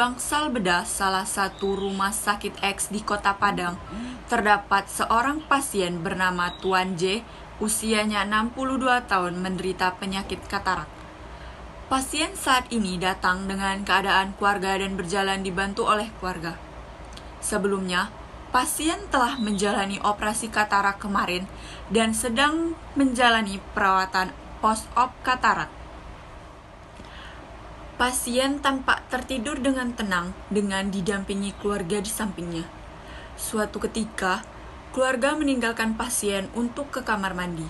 Bangsal Bedah, salah satu rumah sakit X di Kota Padang, terdapat seorang pasien bernama Tuan J, usianya 62 tahun menderita penyakit katarak. Pasien saat ini datang dengan keadaan keluarga dan berjalan dibantu oleh keluarga. Sebelumnya, pasien telah menjalani operasi katarak kemarin dan sedang menjalani perawatan post-op katarak. Pasien tampak tertidur dengan tenang dengan didampingi keluarga di sampingnya. Suatu ketika, keluarga meninggalkan pasien untuk ke kamar mandi.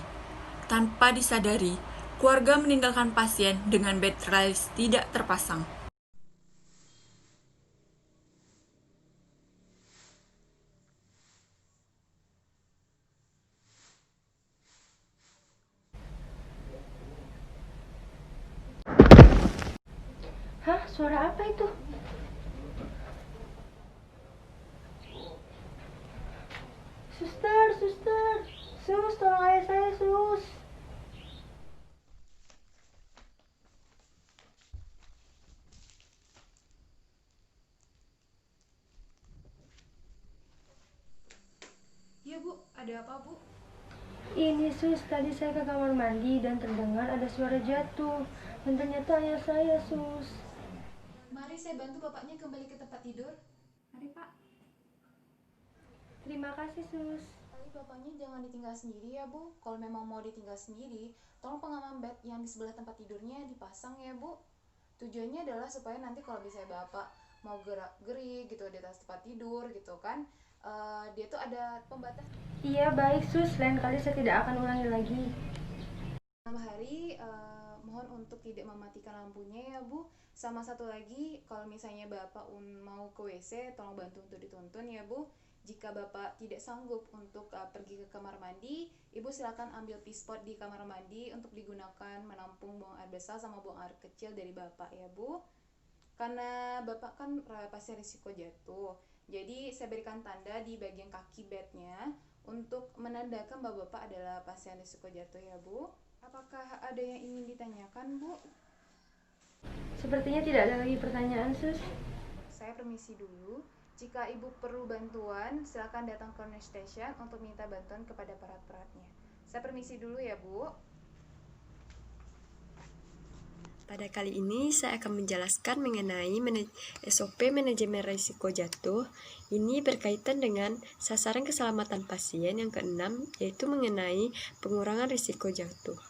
Tanpa disadari, keluarga meninggalkan pasien dengan bed rails tidak terpasang. Hah? Suara apa itu? Suster, suster. Sus, tolong ayah saya, sus. Iya bu, ada apa bu? Ini sus, tadi saya ke kamar mandi dan terdengar ada suara jatuh. Dan ternyata ayah saya, sus. Mari saya bantu bapaknya kembali ke tempat tidur. Mari pak. Terima kasih, sus. Kali bapaknya jangan ditinggal sendiri ya bu. Kalau memang mau ditinggal sendiri, tolong pengaman bed yang di sebelah tempat tidurnya dipasang ya bu. Tujuannya adalah supaya nanti kalau misalnya bapak mau gerak-gerik gitu di atas tempat tidur gitu kan, dia tuh ada pembatas. Iya, baik, sus. Lain kali saya tidak akan ulangi lagi. Malam hari mohon untuk tidak mematikan lampunya ya bu. Sama satu lagi, kalau misalnya bapak mau ke WC, tolong bantu untuk dituntun ya bu. Jika bapak tidak sanggup untuk pergi ke kamar mandi, ibu silakan ambil pispot di kamar mandi untuk digunakan menampung buang air besar sama buang air kecil dari bapak ya bu. Karena bapak kan pasti risiko jatuh, jadi saya berikan tanda di bagian kaki bednya untuk menandakan bahwa bapak adalah pasien risiko jatuh ya bu. Apakah ada yang ingin ditanyakan bu? Sepertinya tidak ada lagi pertanyaan, sus. Saya permisi dulu. Jika ibu perlu bantuan, silakan datang ke nurse station untuk minta bantuan kepada perat-peratnya. Saya permisi dulu ya bu. Pada kali ini saya akan menjelaskan mengenai SOP manajemen risiko jatuh. Ini berkaitan dengan sasaran keselamatan pasien yang keenam, yaitu mengenai pengurangan risiko jatuh.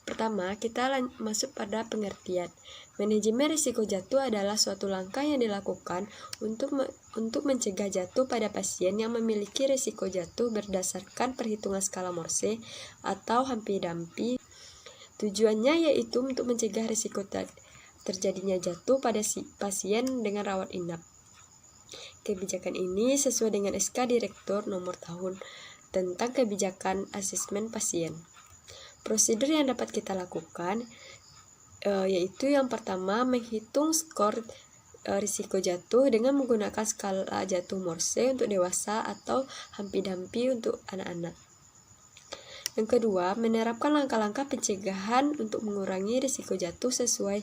Pertama, kita masuk pada pengertian. Manajemen risiko jatuh adalah suatu langkah yang dilakukan untuk mencegah jatuh pada pasien yang memiliki risiko jatuh berdasarkan perhitungan skala Morse atau Humpty-Dumpty. Tujuannya yaitu untuk mencegah risiko terjadinya jatuh pada pasien dengan rawat inap. Kebijakan ini sesuai dengan SK Direktur Nomor Tahun tentang Kebijakan Asesmen Pasien. Prosedur yang dapat kita lakukan yaitu yang pertama menghitung skor risiko jatuh dengan menggunakan skala jatuh Morse untuk dewasa atau Humpty-Dumpty untuk anak-anak. Yang kedua, menerapkan langkah-langkah pencegahan untuk mengurangi risiko jatuh sesuai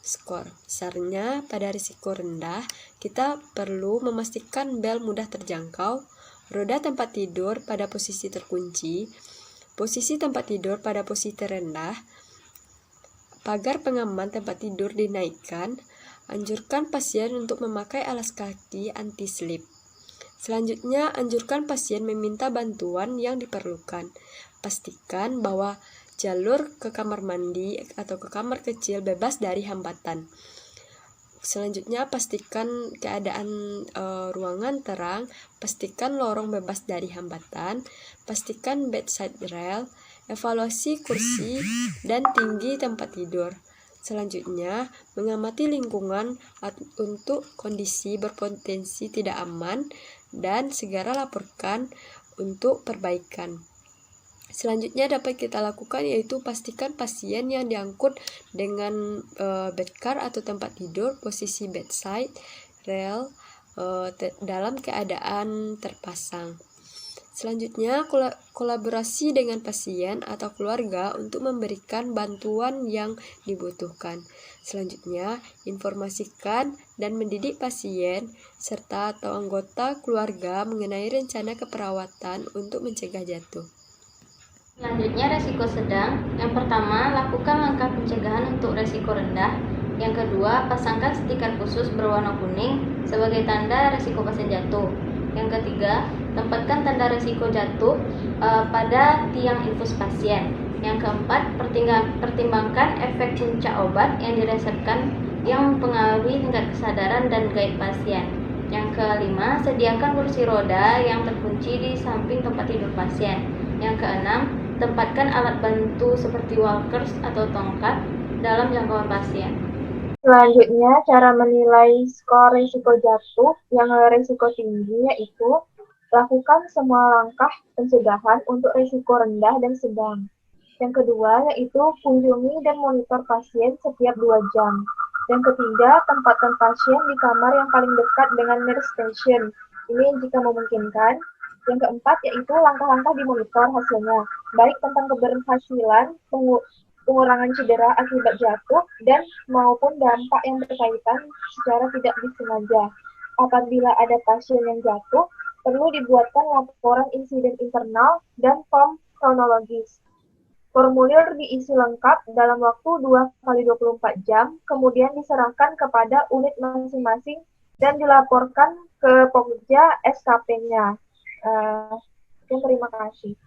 skor. Misalnya, pada risiko rendah, kita perlu memastikan bel mudah terjangkau, roda tempat tidur pada posisi terkunci, posisi tempat tidur pada posisi terendah, pagar pengaman tempat tidur dinaikkan, anjurkan pasien untuk memakai alas kaki anti-slip. Selanjutnya, anjurkan pasien meminta bantuan yang diperlukan. Pastikan bahwa jalur ke kamar mandi atau ke kamar kecil bebas dari hambatan. Selanjutnya, pastikan keadaan ruangan terang, pastikan lorong bebas dari hambatan, pastikan bedside rail, evaluasi kursi dan tinggi tempat tidur. Selanjutnya, mengamati lingkungan untuk kondisi berpotensi tidak aman dan segera laporkan untuk perbaikan. Selanjutnya dapat kita lakukan yaitu pastikan pasien yang diangkut dengan bedcar atau tempat tidur posisi bedside rail dalam keadaan terpasang. Selanjutnya, kolaborasi dengan pasien atau keluarga untuk memberikan bantuan yang dibutuhkan. Selanjutnya, informasikan dan mendidik pasien serta atau anggota keluarga mengenai rencana keperawatan untuk mencegah jatuh. Selanjutnya, resiko sedang. Yang pertama, lakukan langkah pencegahan untuk resiko rendah. Yang kedua, pasangkan stiker khusus berwarna kuning sebagai tanda resiko pasien jatuh. Yang ketiga, tempatkan tanda resiko jatuh pada tiang infus pasien. Yang keempat, pertimbangkan efek puncak obat yang diresepkan yang mempengaruhi tingkat kesadaran dan gaib pasien. Yang kelima, sediakan kursi roda yang terkunci di samping tempat tidur pasien. Yang keenam, tempatkan alat bantu seperti walkers atau tongkat dalam jangkauan pasien. Selanjutnya, cara menilai skor risiko jatuh yang risiko tinggi yaitu lakukan semua langkah pencegahan untuk risiko rendah dan sedang. Yang kedua, yaitu kunjungi dan monitor pasien setiap 2 jam. Yang ketiga, tempatkan pasien di kamar yang paling dekat dengan nurse station. Ini jika memungkinkan. Yang keempat, yaitu langkah-langkah dimonitor hasilnya, baik tentang keberhasilan pengurangan cedera akibat jatuh dan maupun dampak yang berkaitan secara tidak disengaja. Apabila ada pasien yang jatuh, perlu dibuatkan laporan insiden internal dan form kronologis. Formulir diisi lengkap dalam waktu 2x24 jam, kemudian diserahkan kepada unit masing-masing dan dilaporkan ke Pokja SKP-nya. Terima kasih.